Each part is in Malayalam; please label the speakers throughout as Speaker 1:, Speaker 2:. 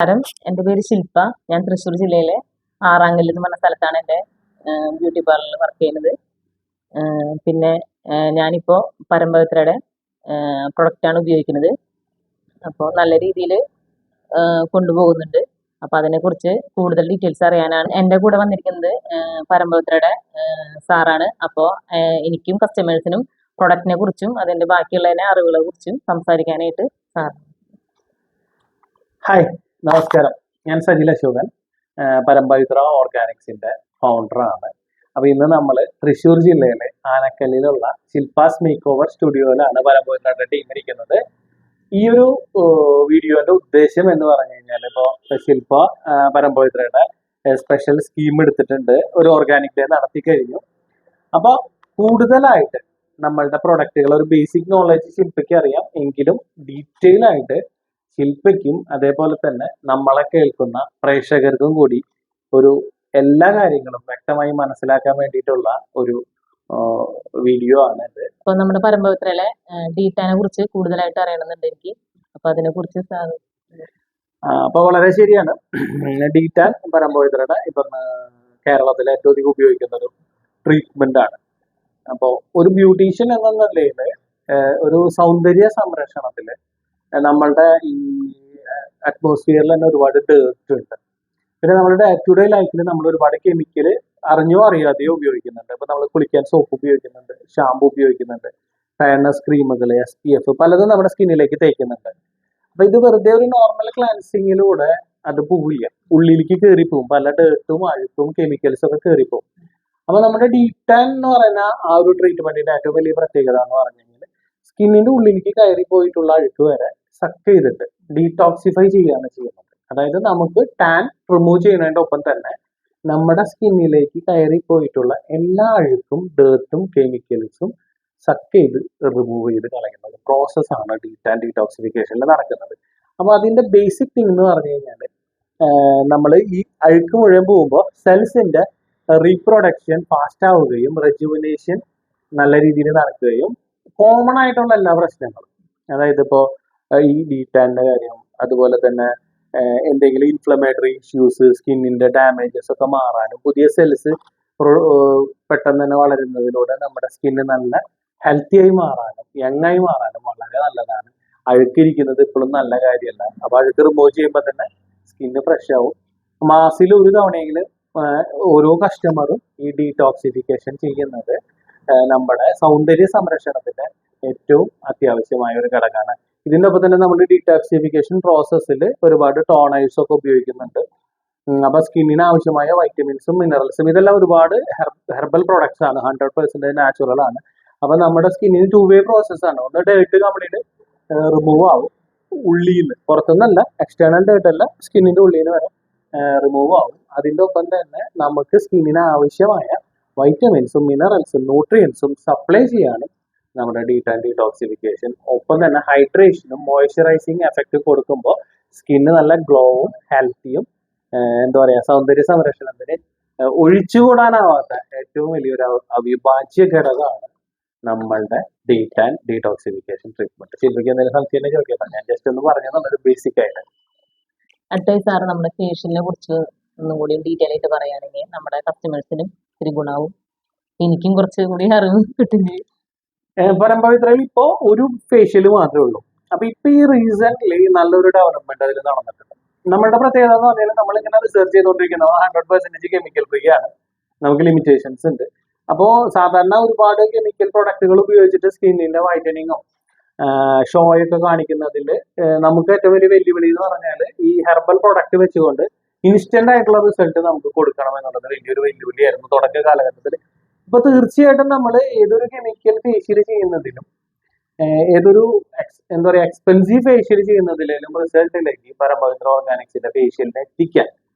Speaker 1: നമസ്കാരം, എൻ്റെ പേര് ശില്പ. ഞാൻ തൃശ്ശൂർ ജില്ലയിലെ ആറാങ്കല്ല് എന്ന് പറഞ്ഞ സ്ഥലത്താണ് എൻ്റെ ബ്യൂട്ടി പാർലറിൽ വർക്ക് ചെയ്യുന്നത്. പിന്നെ ഞാനിപ്പോൾ പരമ്പവിത്രയുടെ പ്രൊഡക്റ്റാണ് ഉപയോഗിക്കുന്നത്. അപ്പോൾ നല്ല രീതിയിൽ കൊണ്ടുപോകുന്നുണ്ട്. അപ്പോൾ അതിനെക്കുറിച്ച് കൂടുതൽ ഡീറ്റെയിൽസ് അറിയാനാണ് എൻ്റെ കൂടെ വന്നിരിക്കുന്നത്. പരമ്പവിത്രയുടെ സാറാണ്. അപ്പോൾ എനിക്കും കസ്റ്റമേഴ്സിനും പ്രൊഡക്റ്റിനെ കുറിച്ചും അതിൻ്റെ ബാക്കിയുള്ള അറിവുകളെ കുറിച്ചും സംസാരിക്കാനായിട്ട് സാർ.
Speaker 2: ഹായ്, നമസ്കാരം. ഞാൻ സജിൽ അശോകൻ, പരമ്പവിത്ര ഓർഗാനിക്സിന്റെ ഫൗണ്ടറാണ്. അപ്പോൾ ഇന്ന് നമ്മൾ തൃശ്ശൂർ ജില്ലയിലെ ആനക്കല്ലിലുള്ള ശില്പാസ് മേക്ക് ഓവർ സ്റ്റുഡിയോയിലാണ് പരമ്പവിത്രയുടെ ടീം ഇരിക്കുന്നത്. ഈ ഒരു വീഡിയോന്റെ ഉദ്ദേശം എന്ന് പറഞ്ഞു കഴിഞ്ഞാൽ, ഇപ്പോൾ ശില്പ പരമ്പവിത്രയുടെ സ്പെഷ്യൽ സ്കീം എടുത്തിട്ടുണ്ട്, ഒരു ഓർഗാനിക് ഡേ നടത്തി കഴിഞ്ഞു. അപ്പോൾ കൂടുതലായിട്ട് നമ്മളുടെ പ്രൊഡക്റ്റുകൾ ഒരു ബേസിക് നോളജ് ശില്പയ്ക്ക് അറിയാം, എങ്കിലും ഡീറ്റെയിൽ ആയിട്ട് ശില്പയ്ക്കും അതേപോലെ തന്നെ നമ്മളെ കേൾക്കുന്ന പ്രേക്ഷകർക്കും കൂടി ഒരു എല്ലാ കാര്യങ്ങളും വ്യക്തമായി മനസ്സിലാക്കാൻ വേണ്ടിയിട്ടുള്ള ഒരു വീഡിയോ ആണ് ഇത്.
Speaker 1: അപ്പൊ നമ്മുടെ പരമ്പവിത്രയിലെ ഡീറ്റാനെ കുറിച്ച് കൂടുതലായിട്ട് അറിയണമെന്നുണ്ട് എനിക്ക്. അപ്പൊ അതിനെ കുറിച്ച്
Speaker 2: അപ്പൊ വളരെ ശരിയാണ്. ഡീറ്റാൻ പരമ്പവിത്രയുടെ ഇപ്പം കേരളത്തിലെ ഏറ്റവും അധികം ഉപയോഗിക്കുന്ന ഒരു ട്രീറ്റ്മെന്റ് ആണ്. അപ്പോൾ ഒരു ബ്യൂട്ടീഷ്യൻ എന്ന നിലയിൽ ഒരു സൗന്ദര്യ സംരക്ഷണത്തില് നമ്മളുടെ ഈ അറ്റ്മോസ്ഫിയറിൽ തന്നെ ഒരുപാട് ഡേർട്ട് ഉണ്ട്. പിന്നെ നമ്മുടെ ഡേ ടു ഡേ ലൈഫിൽ നമ്മൾ ഒരുപാട് കെമിക്കൽ അറിഞ്ഞോ അറിയാതെയോ ഉപയോഗിക്കുന്നുണ്ട്. ഇപ്പൊ നമ്മൾ കുളിക്കാൻ സോപ്പ് ഉപയോഗിക്കുന്നുണ്ട്, ഷാമ്പു ഉപയോഗിക്കുന്നുണ്ട്, ഫെയർനെസ് ക്രീമുകൾ, SPF പലതും നമ്മുടെ സ്കിന്നിലേക്ക് തേക്കുന്നുണ്ട്. അപ്പൊ ഇത് വെറുതെ ഒരു നോർമൽ ക്ലാൻസിങ്ങിലൂടെ അത് പോവില്ല, ഉള്ളിലേക്ക് കയറിപ്പോവും. പല ഡേർട്ടും അഴുക്കും കെമിക്കൽസും ഒക്കെ കയറിപ്പോവും. അപ്പൊ നമ്മുടെ ഡീറ്റാൻ എന്ന് പറയുന്ന ആ ഒരു ട്രീറ്റ്മെന്റിന്റെ ഏറ്റവും വലിയ പ്രത്യേകത എന്ന് പറഞ്ഞു കഴിഞ്ഞാൽ, സ്കിന്നിന്റെ ഉള്ളിലേക്ക് കയറി പോയിട്ടുള്ള അഴുക്ക് വരെ സക്ക് ചെയ്തിട്ട് ഡീടോക്സിഫൈ ചെയ്യാണ് ചെയ്യുന്നത്. അതായത് നമുക്ക് ടാൻ റിമൂവ് ചെയ്യുന്നതിന്റെ ഒപ്പം തന്നെ നമ്മുടെ സ്കിന്നിലേക്ക് കയറി പോയിട്ടുള്ള എല്ലാ അഴുക്കും ഡേർട്ടും കെമിക്കൽസും സക്ക് ചെയ്ത് റിമൂവ് ചെയ്ത് കളയുന്ന ഒരു പ്രോസസ്സാണ് ഡീറ്റാൻ ഡീടോക്സിഫിക്കേഷനിൽ നടക്കുന്നത്. അപ്പൊ അതിന്റെ ബേസിക് തിങ് എന്ന് പറഞ്ഞു കഴിഞ്ഞാൽ, നമ്മൾ ഈ അഴുക്ക് മുഴുവൻ പോകുമ്പോൾ സെൽസിന്റെ റീപ്രൊഡക്ഷൻ ഫാസ്റ്റ് ആവുകയും റെജുവിനേഷൻ നല്ല രീതിയിൽ നടക്കുകയും കോമൺ ആയിട്ടുള്ള എല്ലാ പ്രശ്നങ്ങളും, അതായത് ഇപ്പോൾ ഈ ഡീറ്റാൻ്റെ കാര്യം, അതുപോലെ തന്നെ എന്തെങ്കിലും ഇൻഫ്ലമേറ്ററി ഇഷ്യൂസ്, സ്കിന്നിന്റെ ഡാമേജസ് ഒക്കെ മാറാനും പുതിയ സെൽസ് പെട്ടെന്ന് തന്നെ വളരുന്നതിലൂടെ നമ്മുടെ സ്കിന്ന് നല്ല ഹെൽത്തി ആയി മാറാനും യങ്ങായി മാറാനും വളരെ നല്ലതാണ്. അഴുക്കിരിക്കുന്നത് ഇപ്പോഴും നല്ല കാര്യമല്ല. അപ്പൊ അഴുക്ക് റിമൂവ് ചെയ്യുമ്പോൾ തന്നെ സ്കിന്ന് ഫ്രഷ് ആവും. മാസത്തിൽ ഒരു തവണയെങ്കിലും ഓരോ കസ്റ്റമറും ഈ ഡീടോക്സിഫിക്കേഷൻ ചെയ്യുന്നത് നമ്മുടെ സൗന്ദര്യ സംരക്ഷണത്തിന്റെ ഏറ്റവും അത്യാവശ്യമായ ഒരു ഘടകമാണ്. ഇതിൻ്റെ ഒപ്പം തന്നെ നമ്മൾ ഡീടോക്സിഫിക്കേഷൻ പ്രോസസ്സിൽ ഒരുപാട് ടോണേഴ്സ് ഒക്കെ ഉപയോഗിക്കുന്നുണ്ട്. അപ്പൊ സ്കിന്നിന് ആവശ്യമായ വൈറ്റമിൻസും മിനറൽസും ഇതെല്ലാം ഒരുപാട് ഹെർബൽ പ്രൊഡക്ട്സ് ആണ്, 100% നാച്ചുറൽ ആണ്. അപ്പൊ നമ്മുടെ സ്കിന്നിന് 2-way പ്രോസസ്സാണ്. ഒന്ന് ഡേർട്ട് കംപ്ലീറ്റ് റിമൂവ് ആവും, ഉള്ളിൽ നിന്ന്, പുറത്തുനിന്നല്ല, എക്സ്റ്റേണൽ ഡേർട്ട് അല്ല, സ്കിന്നിന്റെ ഉള്ളിൽ നിന്ന് വരെ റിമൂവ് ആവും. അതിൻ്റെ ഒപ്പം തന്നെ നമുക്ക് സ്കിന്നിന് ആവശ്യമായ വൈറ്റമിൻസും മിനറൽസും ന്യൂട്രിയൻസും സപ്ലൈ ചെയ്യാനും നമ്മുടെ ഡീറ്റാൻ ഡീടോക്സിഫിക്കേഷൻ, ഒപ്പം തന്നെ ഹൈഡ്രേഷനും മോയ്സ്ചറൈസിങ് എഫക്റ്റ് കൊടുക്കുമ്പോൾ സ്കിന്ന് നല്ല ഗ്ലോവും ഹെൽത്തിയും എന്താ പറയുക, സൗന്ദര്യ സംരക്ഷണത്തിന് ഒഴിച്ചുകൂടാനാവാത്ത ഏറ്റവും വലിയൊരു അവിഭാജ്യ ഘടകമാണ് നമ്മളുടെ ഡീറ്റാൻ ഡീടോക്സിഫിക്കേഷൻ ട്രീറ്റ്മെന്റ്. ശില്പയ്ക്ക് എന്തെങ്കിലും സംശയം ചോദിക്കാം, ഞാൻ ജസ്റ്റ് ഒന്ന് പറഞ്ഞത് ബേസിക് ആയിട്ട്.
Speaker 1: അടുത്ത സാർ നമ്മുടെ ഫേഷ്യലിനെ കുറിച്ച് ഒന്നും കൂടി ഡീറ്റെയിൽ ആയിട്ട് പറയുകയാണെങ്കിൽ നമ്മുടെ കസ്റ്റമേഴ്സിനും ഇത്തിരി ഗുണാവും, എനിക്കും കുറച്ചുകൂടി അറിവ് കിട്ടുകയും.
Speaker 2: പരമ്പവിത്രയിൽ ഇപ്പോ ഒരു ഫേഷ്യൽ മാത്രമേ ഉള്ളൂ. അപ്പൊ ഇപ്പൊ ഈ റീസെന്റ്ലി നല്ലൊരു ഡെവലപ്മെന്റ് അതിൽ നടന്നിട്ടുണ്ട്. നമ്മളുടെ പ്രത്യേകത എന്ന് പറഞ്ഞാൽ, നമ്മളിങ്ങനെ റിസർച്ച് ചെയ്തുകൊണ്ടിരിക്കുന്നത് 100% കെമിക്കൽ ഫ്രീ ആണ്. നമുക്ക് ലിമിറ്റേഷൻസ് ഉണ്ട്. അപ്പോൾ സാധാരണ ഒരുപാട് കെമിക്കൽ പ്രൊഡക്റ്റുകൾ ഉപയോഗിച്ചിട്ട് സ്കിന്നിന്റെ വൈറ്റനിങ്ങോ ഷോയൊക്കെ കാണിക്കുന്നതിൽ നമുക്ക് ഏറ്റവും വലിയ വെല്ലുവിളി എന്ന് പറഞ്ഞാൽ, ഈ ഹെർബൽ പ്രൊഡക്റ്റ് വെച്ചുകൊണ്ട് ഇൻസ്റ്റന്റ് ആയിട്ടുള്ള റിസൾട്ട് നമുക്ക് കൊടുക്കണം എന്നുള്ളത് വലിയൊരു വെല്ലുവിളിയായിരുന്നു തുടക്ക കാലഘട്ടത്തിൽ. ഇപ്പൊ തീർച്ചയായിട്ടും നമ്മൾ ഏതൊരു കെമിക്കൽ ഫേഷ്യൽ ചെയ്യുന്നതിലും ഏതൊരു എന്താ പറയുക എക്സ്പെൻസീവ് ഫേഷ്യൽ ചെയ്യുന്നതിലും റിസൾട്ടിലേക്ക് പരമ്പവിത്ര ഓർഗാനിക്സിന്റെ ഫേഷ്യലിനെ എത്തിക്കാൻ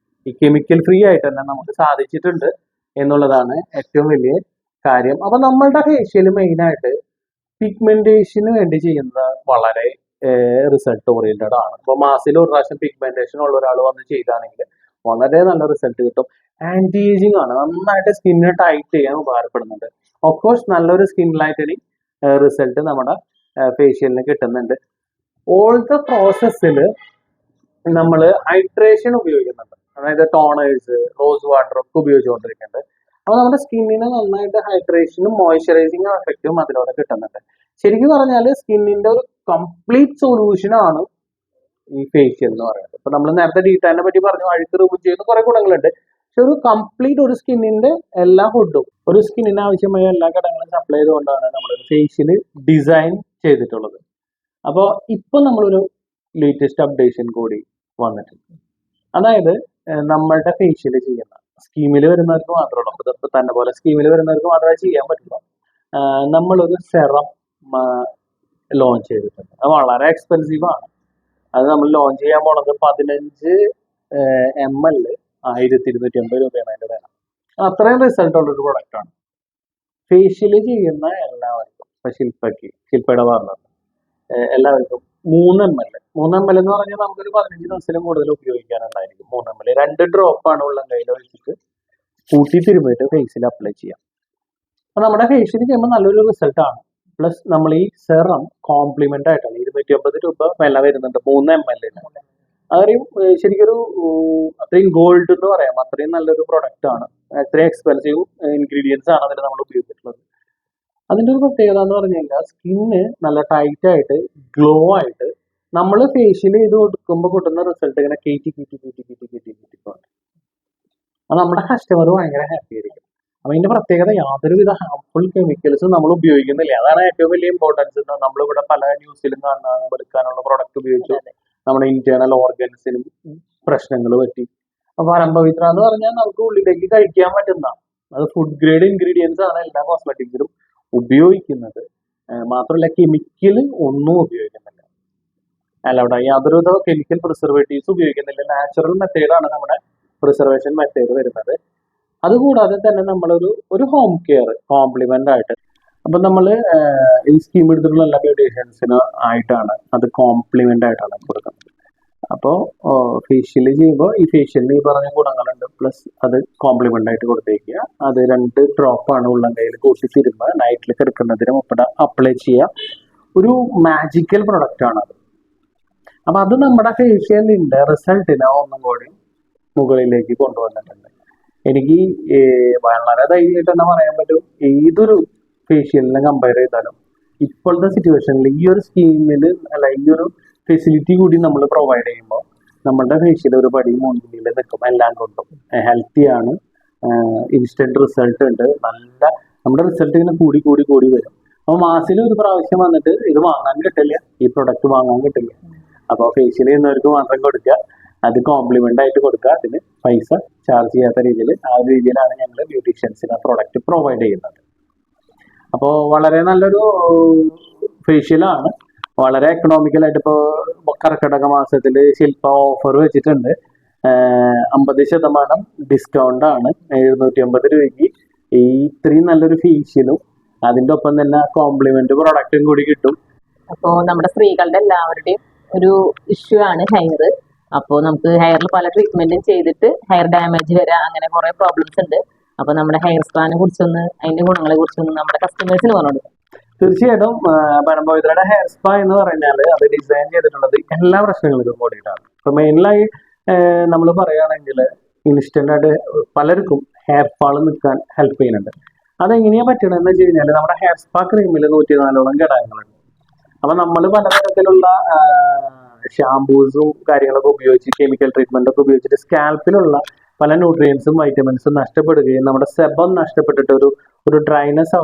Speaker 2: ഈ കെമിക്കൽ ഫ്രീ ആയിട്ട് തന്നെ നമുക്ക് സാധിച്ചിട്ടുണ്ട് എന്നുള്ളതാണ് ഏറ്റവും വലിയ കാര്യം. അപ്പൊ നമ്മളുടെ ഫേഷ്യൽ മെയിനായിട്ട് പിഗ്മെന്റേഷന് വേണ്ടി ചെയ്യുന്നത് വളരെ റിസൾട്ട് ഓറിയന്റഡ് ആണ്. അപ്പൊ മാസത്തിൽ ഒരു പ്രാവശ്യം പിഗ്മെന്റേഷൻ ഉള്ള ഒരാൾ വന്ന് ചെയ്താണെങ്കിൽ വളരെ നല്ല റിസൾട്ട് കിട്ടും. ആന്റി ഏജിങ് ആണ്, നന്നായിട്ട് സ്കിന്നിനെ ടൈറ്റ് ചെയ്യാൻ ഉപകാരപ്പെടുന്നുണ്ട്. ഓഫ്കോഴ്സ് നല്ലൊരു സ്കിൻ ലൈറ്റനിങ് റിസൾട്ട് നമ്മുടെ ഫേഷ്യലിന് കിട്ടുന്നുണ്ട്. ഓൾ ദ പ്രോസസ്സിൽ നമ്മൾ ഹൈഡ്രേഷൻ ഉപയോഗിക്കുന്നുണ്ട്. അതായത് ടോണേഴ്സ്, റോസ് വാട്ടർ ഒക്കെ ഉപയോഗിച്ചുകൊണ്ടിരിക്കുന്നുണ്ട്. അപ്പോൾ നമ്മുടെ സ്കിന്നിന് നന്നായിട്ട് ഹൈഡ്രേഷനും മോയ്സ്ചറൈസിങ് എഫക്റ്റും അതിലൂടെ കിട്ടുന്നുണ്ട്. ശരിക്കും പറഞ്ഞാൽ സ്കിന്നിന്റെ ഒരു കംപ്ലീറ്റ് സൊല്യൂഷൻ ആണ് ഈ ഫേഷ്യൽ എന്ന് പറയുന്നത്. ഇപ്പൊ നമ്മൾ നേരത്തെ ഡീറ്റാനെ പറ്റി പറഞ്ഞു, അഴുക്ക് റിമൂവ് ചെയ്യുന്ന കുറെ ഗുണങ്ങളുണ്ട്. പക്ഷെ ഒരു കംപ്ലീറ്റ് ഒരു സ്കിന്നിന്റെ എല്ലാ ഫുഡും ഒരു സ്കിന്നിന് ആവശ്യമായ എല്ലാ ഘടകങ്ങളും സപ്ലൈ ചെയ്തുകൊണ്ടാണ് നമ്മളൊരു ഫേഷ്യൽ ഡിസൈൻ ചെയ്തിട്ടുള്ളത്. അപ്പോൾ ഇപ്പൊ നമ്മളൊരു ലേറ്റസ്റ്റ് അപ്ഡേഷൻ കൂടി വന്നിട്ടുണ്ട്. അതായത് നമ്മളുടെ ഫേഷ്യൽ ചെയ്യുന്ന സ്കീമിൽ വരുന്നവർക്ക് മാത്രമേ ഉള്ളൂ. ഇപ്പൊ തന്നെ പോലെ സ്കീമിൽ വരുന്നവർക്ക് മാത്രമേ ചെയ്യാൻ പറ്റുള്ളൂ. നമ്മളൊരു സെറം ലോഞ്ച് ചെയ്തിട്ടുണ്ട്. അത് വളരെ എക്സ്പെൻസീവ് ആണ്. അത് നമ്മൾ ലോഞ്ച് ചെയ്യാൻ പോണത് 15 ml 1250 രൂപയാണ് അതിന്റെ വില. അത്രയും റിസൾട്ട് ഉള്ള ഒരു പ്രൊഡക്റ്റ് ആണ്. ഫേഷ്യൽ ചെയ്യുന്ന എല്ലാവർക്കും, ഇപ്പൊ ശില്പയുടെ പറഞ്ഞത് എല്ലാവർക്കും 3 ml എന്ന് പറഞ്ഞാൽ നമുക്കൊരു 15 ദിവസത്തിലും കൂടുതൽ ഉപയോഗിക്കാനുണ്ടായിരിക്കും. 3 ml 2 ഡ്രോപ്പാണ് ഉള്ള കയ്യിൽ വെച്ചിട്ട് കൂട്ടി തിരുമ്മിയിട്ട് ഫേസിൽ അപ്ലൈ ചെയ്യാം. അപ്പൊ നമ്മുടെ ഫേഷ്യൽ ചെയ്യുമ്പോൾ നല്ലൊരു റിസൾട്ട് ആണ്. പ്ലസ് നമ്മൾ ഈ സെറം കോംപ്ലിമെന്റ് ആയിട്ടാണ് 250 രൂപ വില വരുന്നുണ്ട് 3 ml. അത്രയും ശരിക്കൊരു അത്രയും ഗോൾഡ് എന്ന് പറയാം, അത്രയും നല്ലൊരു പ്രൊഡക്റ്റ് ആണ്. അത്രയും എക്സ്പെൻസീവ് ഇൻഗ്രീഡിയൻസ് ആണ് അതിൽ നമ്മൾ ഉപയോഗിച്ചിട്ടുള്ളത്. അതിന്റെ ഒരു പ്രത്യേകത എന്ന് പറഞ്ഞു കഴിഞ്ഞാൽ സ്കിന്ന് നല്ല ടൈറ്റ് ആയിട്ട് ഗ്ലോ ആയിട്ട് നമ്മൾ ഫേഷ്യൽ ചെയ്ത് കൊടുക്കുമ്പോൾ കിട്ടുന്ന റിസൾട്ട് ഇങ്ങനെ കയറ്റി അത് നമ്മുടെ കസ്റ്റമർ ഭയങ്കര ഹാപ്പി ആയിരിക്കും. അപ്പൊ അതിന്റെ പ്രത്യേകത യാതൊരുവിധ ഹാർംഫുൾ കെമിക്കൽസും നമ്മൾ ഉപയോഗിക്കുന്നില്ല. അതാണ് ഏറ്റവും വലിയ ഇമ്പോർട്ടൻസ്. നമ്മളിവിടെ പല ന്യൂസിലും കാണുന്ന വെളുക്കാനുള്ള പ്രൊഡക്റ്റ് ഉപയോഗിച്ചു നമ്മുടെ ഇന്റേണൽ ഓർഗൻസിനും പ്രശ്നങ്ങൾ പറ്റി. അപ്പൊ പരമ്പവിത്ര എന്ന് പറഞ്ഞാൽ നമുക്ക് ഉള്ളിലേക്ക് കഴിക്കാൻ പറ്റുന്ന അത് ഫുഡ് ഗ്രേഡ് ഇൻഗ്രീഡിയൻസ് ആണ് എല്ലാ കോസ്മെറ്റിക്സിലും ഉപയോഗിക്കുന്നത്. മാത്രമല്ല കെമിക്കൽ ഒന്നും ഉപയോഗിക്കുന്നില്ല. അല്ല, യാതൊരുവിധ കെമിക്കൽ പ്രിസർവേറ്റീവ്സ് ഉപയോഗിക്കുന്നില്ല. നാച്ചുറൽ മെത്തേഡാണ് നമ്മുടെ പ്രിസർവേഷൻ മെത്തേഡ് വരുന്നത്. അതുകൂടാതെ തന്നെ നമ്മളൊരു ഹോം കെയർ കോംപ്ലിമെന്റ് ആയിട്ട് അപ്പൊ നമ്മൾ ഈ സ്കീം എടുത്തിട്ടുള്ള എല്ലാ ബ്യൂട്ടീഷ്യൻസിന് ആയിട്ടാണ് അത് കോംപ്ലിമെന്റ് ആയിട്ടാണ് കൊടുക്കുന്നത്. അപ്പോൾ ഫേഷ്യൽ ചെയ്യുമ്പോൾ ഈ ഫേഷ്യലിന് ഈ പറഞ്ഞ ഗുണങ്ങളുണ്ട്. പ്ലസ് അത് കോംപ്ലിമെന്റ് ആയിട്ട് കൊടുത്തേക്കുക. അത് 2 ഡ്രോപ്പാണ് ഉള്ളം കയ്യിൽ കൂട്ടി തിരുമ്പ നൈറ്റിൽ കിടക്കുന്നതിന് മുമ്പ് അപ്ലൈ ചെയ്യുക. ഒരു മാജിക്കൽ പ്രൊഡക്റ്റ് ആണ് അത്. അപ്പൊ അത് നമ്മുടെ ഫേഷ്യലിന്റെ റിസൾട്ടിനെ ഒന്നും കൂടി മുകളിലേക്ക് കൊണ്ടുവന്നിട്ടുണ്ട്. എനിക്ക് വളരെ ധൈര്യമായിട്ട് തന്നെ പറയാൻ പറ്റും, ഏതൊരു ഫേഷ്യലിനെ കമ്പയർ ചെയ്താലും ഇപ്പോഴത്തെ സിറ്റുവേഷനിൽ ഈ ഒരു സ്കീമിൽ അല്ല ഈ ഒരു ഫെസിലിറ്റി കൂടി നമ്മൾ പ്രൊവൈഡ് ചെയ്യുമ്പോൾ നമ്മുടെ ഫേഷ്യൽ ഒരു പടി മുന്നിൽ നിൽക്കും. എല്ലാം കൊണ്ടും ഹെൽത്തി ആണ്, ഇൻസ്റ്റന്റ് റിസൾട്ട് ഉണ്ട്. നല്ല നമ്മുടെ റിസൾട്ട് ഇങ്ങനെ കൂടി വരും. അപ്പോൾ മാസത്തിൽ ഒരു പ്രാവശ്യം വന്നിട്ട് ഇത് വാങ്ങാൻ കിട്ടില്ല, ഈ പ്രൊഡക്റ്റ് വാങ്ങാൻ കിട്ടില്ല. അപ്പോൾ ഫേഷ്യൽ ചെയ്യുന്നവർക്ക് മാത്രം കൊടുക്കുക, അത് കോംപ്ലിമെന്റ് ആയിട്ട് കൊടുക്കുക. അതിന് പൈസ ചാർജ് ചെയ്യാത്ത രീതിയിൽ ആ ഒരു രീതിയിലാണ് ഞങ്ങൾ ബ്യൂട്ടീഷ്യൻസിന് പ്രൊഡക്റ്റ് പ്രൊവൈഡ് ചെയ്യുന്നത്. അപ്പോൾ വളരെ നല്ലൊരു ഫേഷ്യലാണ്, വളരെ എക്കണോമിക്കലായിട്ട്. ഇപ്പോൾ കർക്കിടക മാസത്തിൽ ശില്പ ഓഫർ വെച്ചിട്ടുണ്ട്. 50% ഡിസ്കൗണ്ട് ആണ്. 750 രൂപയ്ക്ക് ഈ ഇത്രയും നല്ലൊരു ഫേഷ്യലും അതിൻ്റെ ഒപ്പം തന്നെ കോംപ്ലിമെന്റ് പ്രൊഡക്റ്റും കൂടി കിട്ടും.
Speaker 1: അപ്പോൾ നമ്മുടെ സ്ത്രീകളുടെ എല്ലാവരുടെയും ഒരു ഇഷ്യൂ ആണ് ഹെയർ. അപ്പോൾ നമുക്ക് ഹെയറിൽ പല ട്രീറ്റ്മെന്റും ചെയ്തിട്ട് ഹെയർ ഡാമേജ് വരാം, അങ്ങനെ കുറെ പ്രോബ്ലംസ് ഉണ്ട്. അപ്പൊ നമ്മുടെ ഹെയർ സ്പാനെ കുറിച്ചൊന്ന് അതിന്റെ ഗുണങ്ങളെ കുറിച്ചൊന്ന് നമ്മുടെ കസ്റ്റമേഴ്സിന് പറഞ്ഞു കൊടുക്കും.
Speaker 2: തീർച്ചയായിട്ടും പരമ്പവിത്രയുടെ ഹെയർ സ്പാ എന്ന് പറഞ്ഞാൽ അത് ഡിസൈൻ ചെയ്തിട്ടുള്ളത് എല്ലാ പ്രശ്നങ്ങൾക്കും കൂടിയിട്ടാണ്. ഇപ്പൊ മെയിനായി നമ്മൾ പറയുകയാണെങ്കിൽ ഇൻസ്റ്റന്റ് ആയിട്ട് പലർക്കും ഹെയർ ഫാൾ നിൽക്കാൻ ഹെൽപ്പ് ചെയ്യുന്നുണ്ട്. അതെങ്ങനെയാ പറ്റണമെന്ന് വെച്ച് കഴിഞ്ഞാൽ നമ്മുടെ ഹെയർ സ്പാ ക്രീമിൽ 104 ഘടകങ്ങളുണ്ട്. അപ്പൊ നമ്മൾ പലതരത്തിലുള്ള ഷാംപൂസും കാര്യങ്ങളൊക്കെ ഉപയോഗിച്ച് കെമിക്കൽ ട്രീറ്റ്മെന്റ് ഒക്കെ ഉപയോഗിച്ചിട്ട് സ്കാൽപ്പിലുള്ള പല ന്യൂട്രിയൻസും വൈറ്റമിൻസും നഷ്ടപ്പെടുകയും നമ്മുടെ സെബം നഷ്ടപ്പെട്ടിട്ട് ഒരു ഡ്രൈനെസ്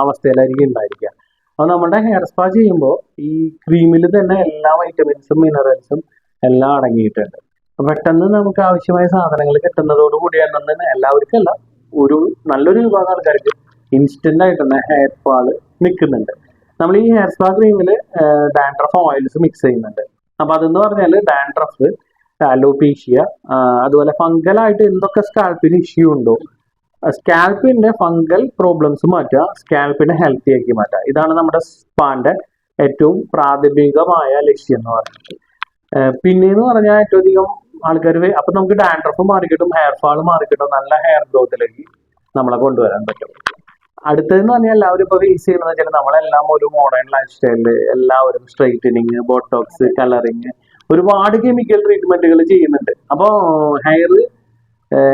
Speaker 2: അവസ്ഥയിലായിരിക്കും ഉണ്ടായിരിക്കുക. അപ്പോൾ നമ്മുടെ ഹെയർ സ്പാ ചെയ്യുമ്പോൾ ഈ ക്രീമിൽ തന്നെ എല്ലാ വൈറ്റമിൻസും മിനറൽസും എല്ലാം അടങ്ങിയിട്ടുണ്ട്. പെട്ടെന്ന് നമുക്ക് ആവശ്യമായ സാധനങ്ങൾ കിട്ടുന്നതോടുകൂടിയാണ് തന്നെ എല്ലാവർക്കും അല്ല, ഒരു നല്ലൊരു വിഭാഗം ആൾക്കാർക്ക് ഇൻസ്റ്റന്റ് ആയിട്ട് തന്നെ ഹെയർ ഫാള് നിൽക്കുന്നുണ്ട്. നമ്മൾ ഈ ഹെയർ സ്പാ ക്രീമിൽ ഡാൻഡ്രഫ് ഓയിൽസ് മിക്സ് ചെയ്യുന്നുണ്ട്. അപ്പൊ അതെന്ന് പറഞ്ഞാൽ ഡാൻഡ്രഫ്, അലോപീഷ്യ, അതുപോലെ ഫംഗലായിട്ട് എന്തൊക്കെ സ്കാൽപ്പിന് ഇഷ്യൂ ഉണ്ടോ സ്കാൽപ്പിന്റെ ഫംഗൽ പ്രോബ്ലംസ് മാറ്റുക, സ്കാൽപ്പിനെ ഹെൽത്തി ആക്കി മാറ്റുക. ഇതാണ് നമ്മുടെ സ്പാന്റെ ഏറ്റവും പ്രാഥമികമായ ലക്ഷ്യം എന്ന് പറയുന്നത്. പിന്നെന്ന് പറഞ്ഞാൽ ഏറ്റവും അധികം ആൾക്കാർ അപ്പൊ നമുക്ക് ഡാൻഡ്രഫ് മാറിക്കിട്ടും, ഹെയർ ഫാൾ മാറിക്കിട്ടും, നല്ല ഹെയർ ഗ്രോത്തിലേക്ക് നമ്മളെ കൊണ്ടുവരാൻ പറ്റും. അടുത്തതെന്ന് പറഞ്ഞാൽ എല്ലാവരും ഇപ്പൊ ഫേസ് ചെയ്യുന്നത് വെച്ചാൽ നമ്മളെല്ലാം ഒരു മോഡേൺ ലൈഫ് സ്റ്റൈലില് എല്ലാവരും സ്ട്രൈറ്റനിങ്, ബോട്ടോക്സ്, കളറിങ്, ഒരുപാട് കെമിക്കൽ ട്രീറ്റ്മെന്റുകൾ ചെയ്യുന്നുണ്ട്. അപ്പോൾ ഹെയർ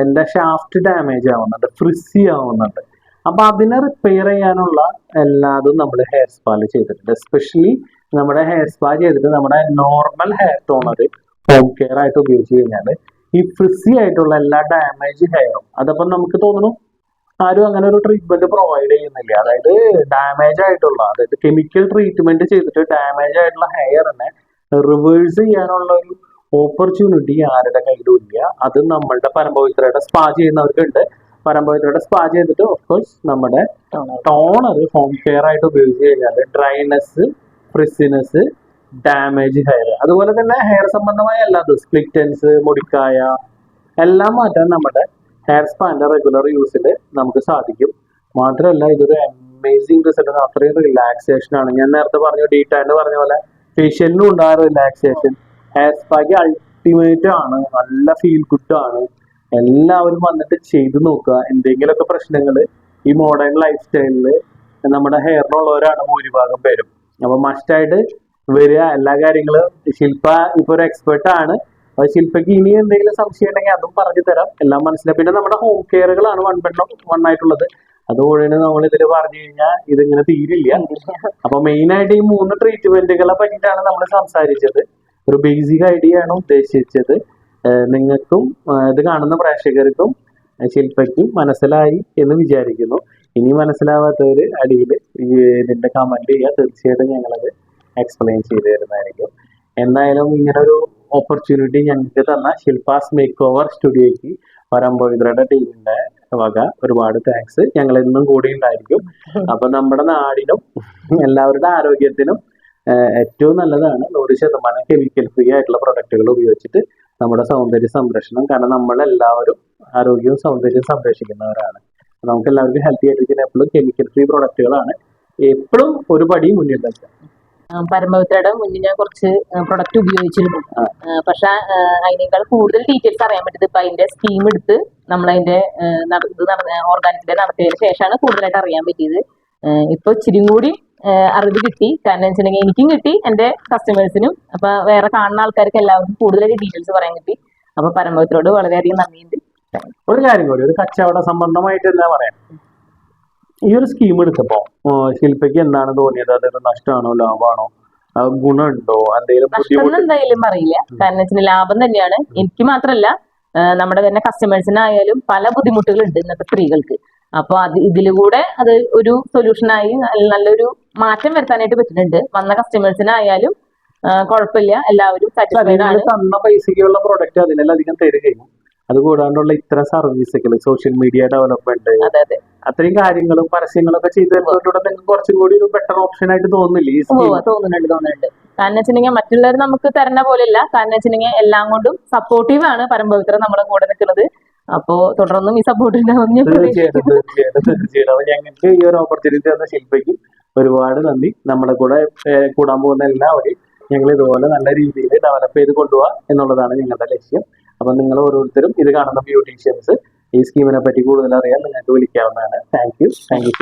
Speaker 2: എൻ്റെ ഷാഫ്റ്റ് ഡാമേജ് ആവുന്നുണ്ട്, ഫ്രിസി ആവുന്നുണ്ട്. അപ്പൊ അതിനെ റിപ്പയർ ചെയ്യാനുള്ള എല്ലാതും നമ്മൾ ഹെയർ സ്പാല് ചെയ്തിട്ടുണ്ട്. എസ്പെഷ്യലി നമ്മുടെ ഹെയർ സ്പാ ചെയ്തിട്ട് നമ്മുടെ normal hair toner home care ആയിട്ട് ഉപയോഗിച്ച് കഴിഞ്ഞാൽ ഈ ഫ്രിസി ആയിട്ടുള്ള എല്ലാ ഡാമേജ് ഹെയറും, അതപ്പം നമുക്ക് തോന്നുന്നു ആരും അങ്ങനെ ഒരു ട്രീറ്റ്മെന്റ് പ്രൊവൈഡ് ചെയ്യുന്നില്ല. അതായത് ഡാമേജ് ആയിട്ടുള്ള, അതായത് കെമിക്കൽ ട്രീറ്റ്മെന്റ് ചെയ്തിട്ട് ഡാമേജ് ആയിട്ടുള്ള ഹെയറിനെ റിവേഴ്സ് ചെയ്യാനുള്ള ഒരു ഓപ്പർച്യൂണിറ്റി ആരുടെ കയ്യിലും ഇല്ല. അത് നമ്മളുടെ പരമ്പവിത്രയുടെ സ്പാ ചെയ്യുന്നവർക്കുണ്ട്. പരമ്പവിത്രയുടെ സ്പാ ചെയ്തിട്ട് ഓഫ്കോഴ്സ് നമ്മുടെ ടോണർ ഹോം കെയർ ആയിട്ട് ഉപയോഗിച്ച് കഴിഞ്ഞാൽ ഡ്രൈനെസ്, ഫ്രിസിനെസ്, ഡാമേജ് ഹെയർ, അതുപോലെ തന്നെ ഹെയർ സംബന്ധമായ എല്ലാതും സ്പ്ലിറ്റൻസ്, മുടിക്കായ എല്ലാം മാറ്റാൻ നമ്മുടെ ഹെയർ സ്പാന്റെ റെഗുലർ യൂസിൽ നമുക്ക് സാധിക്കും. മാത്രമല്ല ഇതൊരു അമേസിംഗ് റിസൾട്ട്, അത്രയും റിലാക്സേഷൻ ആണ്. ഞാൻ നേരത്തെ പറഞ്ഞു ഡീറ്റാൻ പറഞ്ഞ പോലെ ഫേഷ്യലിനും ഉണ്ടായ റിലാക്സേഷൻ ഹെയർ സ്പാക്ക് അൾട്ടിമേറ്റ് ആണ്, നല്ല ഫീൽ ഗുഡ് ആണ്. എല്ലാവരും വന്നിട്ട് ചെയ്തു നോക്കുക. എന്തെങ്കിലുമൊക്കെ പ്രശ്നങ്ങൾ ഈ മോഡേൺ ലൈഫ് സ്റ്റൈലിൽ നമ്മുടെ ഹെയറിനുള്ളവരാണ് ഭൂരിഭാഗം പേരും. അപ്പൊ മസ്റ്റായിട്ട് വരിക. എല്ലാ കാര്യങ്ങളും ശില്പ ഇപ്പൊ ഒരു എക്സ്പെർട്ട് ആണ്. അപ്പൊ ശില്പയ്ക്ക് ഇനി എന്തെങ്കിലും സംശയം ഉണ്ടെങ്കിൽ അതും പറഞ്ഞു തരാം, എല്ലാം മനസ്സിലായി. പിന്നെ നമ്മുടെ ഹോം കെയറുകളാണ് വൺ ആയിട്ടുള്ളത്. അതുപോലെ നമ്മൾ ഇതിൽ പറഞ്ഞു കഴിഞ്ഞാൽ ഇതിങ്ങനെ തീരില്ല. അപ്പൊ മെയിൻ ആയിട്ട് ഈ 3 ട്രീറ്റ്മെന്റുകളെ പറ്റിയിട്ടാണ് നമ്മൾ സംസാരിച്ചത്. ഒരു ബേസിക് ഐഡിയ ആണ് ഉദ്ദേശിച്ചത്. നിങ്ങൾക്കും ഇത് കാണുന്ന പ്രേക്ഷകർക്കും ശില്പയ്ക്കും മനസ്സിലായി എന്ന് വിചാരിക്കുന്നു. ഇനി മനസ്സിലാവാത്തവര് അടിയിൽ ഇതിന്റെ കമന്റ് ചെയ്യുക, തീർച്ചയായിട്ടും ഞങ്ങളത് എക്സ്പ്ലെയിൻ ചെയ്തു തരുന്നതായിരിക്കും. എന്തായാലും ഇങ്ങനെ ഒരു ഓപ്പർച്യൂണിറ്റി ഞങ്ങൾക്ക് തന്ന ശില്പാസ് മേക്ക് ഓവർ സ്റ്റുഡിയോയ്ക്ക് പരമ്പവിത്രയുടെ ടീമിന്റെ വക ഒരുപാട് താങ്ക്സ്. ഞങ്ങൾ എന്നും കൂടി ഉണ്ടായിരിക്കും. അപ്പൊ നമ്മുടെ നാടിനും എല്ലാവരുടെ ആരോഗ്യത്തിനും ഏറ്റവും നല്ലതാണ് 100% കെമിക്കൽ ഫ്രീ ആയിട്ടുള്ള പ്രൊഡക്റ്റുകൾ ഉപയോഗിച്ചിട്ട് നമ്മുടെ സൗന്ദര്യ സംരക്ഷണം. കാരണം നമ്മളെല്ലാവരും ആരോഗ്യവും സൗന്ദര്യവും സംരക്ഷിക്കുന്നവരാണ്. നമുക്ക് എല്ലാവർക്കും ഹെൽത്തി ആയിട്ടിരിക്കുന്ന എപ്പോഴും കെമിക്കൽ ഫ്രീ പ്രൊഡക്റ്റുകളാണ് എപ്പോഴും ഒരു പടി മുന്നിൽ വെക്കുക.
Speaker 1: പരമ്പവിത്രയുടെ മുന്നിൽ ഞാൻ കുറച്ച് പ്രൊഡക്റ്റ് ഉപയോഗിച്ചിരുന്നു. പക്ഷെ അതിനേക്കാൾ കൂടുതൽ ഡീറ്റെയിൽസ് അറിയാൻ പറ്റിയത് ഇപ്പൊ അതിന്റെ സ്കീം എടുത്ത് നമ്മളതിന്റെ ഓർഗാനിക് ഡേ നടത്തിയതിന് ശേഷമാണ് കൂടുതലായിട്ട് അറിയാൻ പറ്റിയത്. ഇപ്പൊ ഇച്ചിരി കൂടി അറിവ് കിട്ടി. കാരണം വെച്ചിട്ടുണ്ടെങ്കിൽ എനിക്കും കിട്ടി, എന്റെ കസ്റ്റമേഴ്സിനും, അപ്പൊ വേറെ കാണുന്ന ആൾക്കാർക്ക് എല്ലാവർക്കും കൂടുതലായിട്ട് ഡീറ്റെയിൽസ് പറയാൻ കിട്ടി. അപ്പൊ പരമ്പവിത്രയോട് വളരെയധികം നന്ദിയുണ്ട്.
Speaker 2: ഒരു കാര്യം കൂടി, ഒരു കച്ചവട സംബന്ധമായിട്ട് എന്താ പറയാ, ഈ ഒരു സ്കീം എടുത്തപ്പോ ശില്പയ്ക്ക് എന്താണ് തോന്നിയത്? അതൊരു നഷ്ടമാണോ ലാഭമാണോ, ഗുണമുണ്ടോ, എന്തെങ്കിലും
Speaker 1: നഷ്ടം എന്തായാലും അറിയില്ല. കാരണം വെച്ചാൽ ലാഭം തന്നെയാണ്. എനിക്ക് മാത്രമല്ല, നമ്മുടെ തന്നെ കസ്റ്റമേഴ്സിനായാലും പല ബുദ്ധിമുട്ടുകളുണ്ട് ഇന്നത്തെ സ്ത്രീകൾക്ക്. അപ്പൊ ഇതിലൂടെ അത് ഒരു സൊല്യൂഷനായി നല്ലൊരു മാറ്റം വരുത്താനായിട്ട് പറ്റുന്നുണ്ട്. വന്ന കസ്റ്റമേഴ്സിനായാലും കുഴപ്പമില്ല, എല്ലാവരും സാറ്റിസ്ഫൈഡ് ആണ്.
Speaker 2: തന്ന പൈസക്കുള്ള പ്രൊഡക്റ്റ് അതിനെല്ലാം തരികയും അത് കൂടാണ്ടുള്ള ഇത്തരം സർവീസുകൾ, സോഷ്യൽ മീഡിയ ഡെവലപ്മെന്റ്, അത്രയും കാര്യങ്ങളും പരസ്യങ്ങളും ഒക്കെ ചെയ്ത് തരുന്നതിലൂടെ നിങ്ങൾക്ക് കുറച്ചും കൂടി ഒരു ബെറ്റർ ഓപ്ഷൻ ആയിട്ട് തോന്നില്ലേ?
Speaker 1: തോന്നുന്നുണ്ട്. കാരണം വെച്ചിട്ടുണ്ടെങ്കിൽ മറ്റുള്ളവർ നമുക്ക് തരുന്ന പോലെയല്ല. കാരണം വെച്ചിട്ടുണ്ടെങ്കിൽ എല്ലാം കൊണ്ടും സപ്പോർട്ടീവ് ആണ് പരമ്പവിത്ര നമ്മുടെ കൂടെ നിൽക്കുന്നത്. അപ്പോ തുടർന്നും ഈ സപ്പോർട്ട് ഉണ്ടാവും.
Speaker 2: തീർച്ചയായിട്ടും. അപ്പൊ ഞങ്ങൾക്ക് ഈ ഒരു ഓപ്പർച്യൂണിറ്റി തന്ന ശില്പയ്ക്ക് ഒരുപാട് നന്ദി. നമ്മുടെ കൂടെ കൂടാൻ പോകുന്ന എല്ലാവരെയും ഞങ്ങൾ ഇതുപോലെ നല്ല രീതിയിൽ ഡെവലപ്പ് ചെയ്ത് കൊണ്ടുപോകുക എന്നുള്ളതാണ് ഞങ്ങളുടെ ലക്ഷ്യം. അപ്പൊ നിങ്ങൾ ഓരോരുത്തരും ഇത് കാണുന്ന ബ്യൂട്ടീഷ്യൻസ് ഈ സ്കീമിനെ പറ്റി കൂടുതൽ അറിയാൻ നിങ്ങൾക്ക് വിളിക്കാവുന്നതാണ്. Thank U.